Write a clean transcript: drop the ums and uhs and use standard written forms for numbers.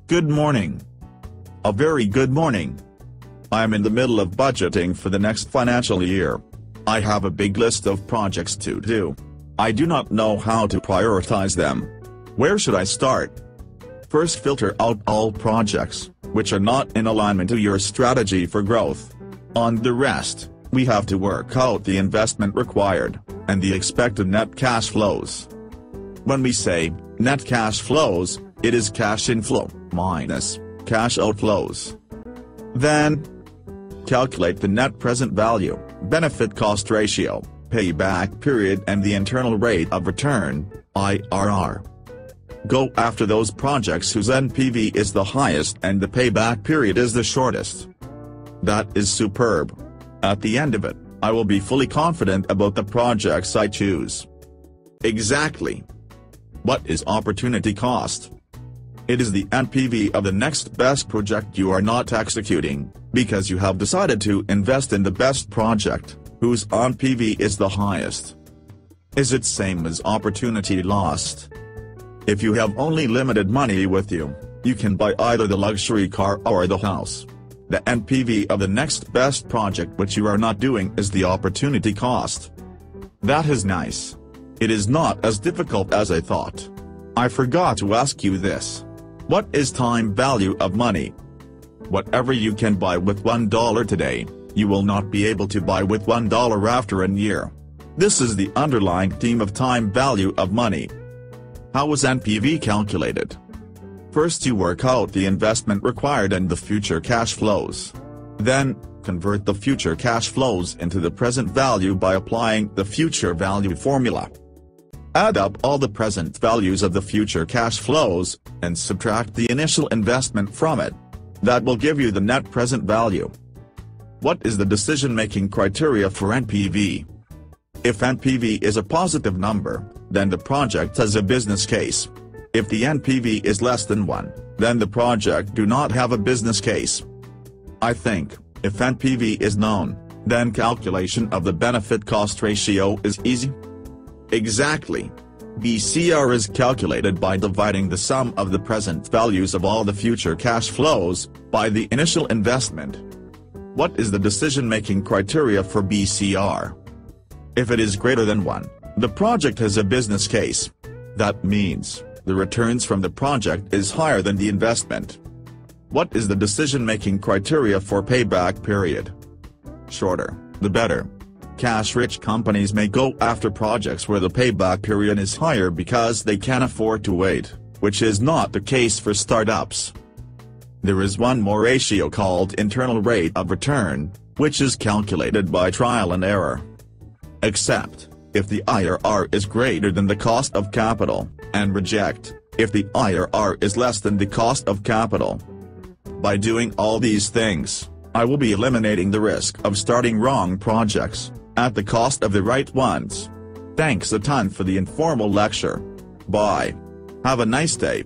Good morning. A very good morning. I'm in the middle of budgeting for the next financial year. I have a big list of projects to do. I do not know how to prioritize them. Where should I start? First, filter out all projects which are not in alignment to your strategy for growth. On the rest, we have to work out the investment required and the expected net cash flows. When we say net cash flows, it is cash inflow minus cash outflows. Then, calculate the net present value, benefit cost ratio, payback period and the internal rate of return, IRR. Go after those projects whose NPV is the highest and the payback period is the shortest. That is superb. At the end of it, I will be fully confident about the projects I choose. Exactly. What is opportunity cost? It is the NPV of the next best project you are not executing, because you have decided to invest in the best project, whose NPV is the highest. Is it same as opportunity lost? If you have only limited money with you, you can buy either the luxury car or the house. The NPV of the next best project which you are not doing is the opportunity cost. That is nice. It is not as difficult as I thought. I forgot to ask you this. What is time value of money? Whatever you can buy with $1 today, you will not be able to buy with $1 after a year. This is the underlying theme of time value of money. How is NPV calculated? First, you work out the investment required and the future cash flows. Then, convert the future cash flows into the present value by applying the future value formula. Add up all the present values of the future cash flows, and subtract the initial investment from it. That will give you the net present value. What is the decision-making criteria for NPV? If NPV is a positive number, then the project has a business case. If the NPV is less than 1, then the project do not have a business case. I think, if NPV is known, then calculation of the benefit cost ratio is easy. Exactly. BCR is calculated by dividing the sum of the present values of all the future cash flows by the initial investment. What is the decision-making criteria for BCR? If it is greater than 1, the project has a business case. That means, the returns from the project is higher than the investment. What is the decision-making criteria for payback period? Shorter, the better. Cash-rich companies may go after projects where the payback period is higher because they can afford to wait, which is not the case for startups. There is one more ratio called internal rate of return, which is calculated by trial and error. Except, if the IRR is greater than the cost of capital, and reject, if the IRR is less than the cost of capital. By doing all these things, I will be eliminating the risk of starting wrong projects, at the cost of the right ones. Thanks a ton for the informal lecture. Bye. Have a nice day.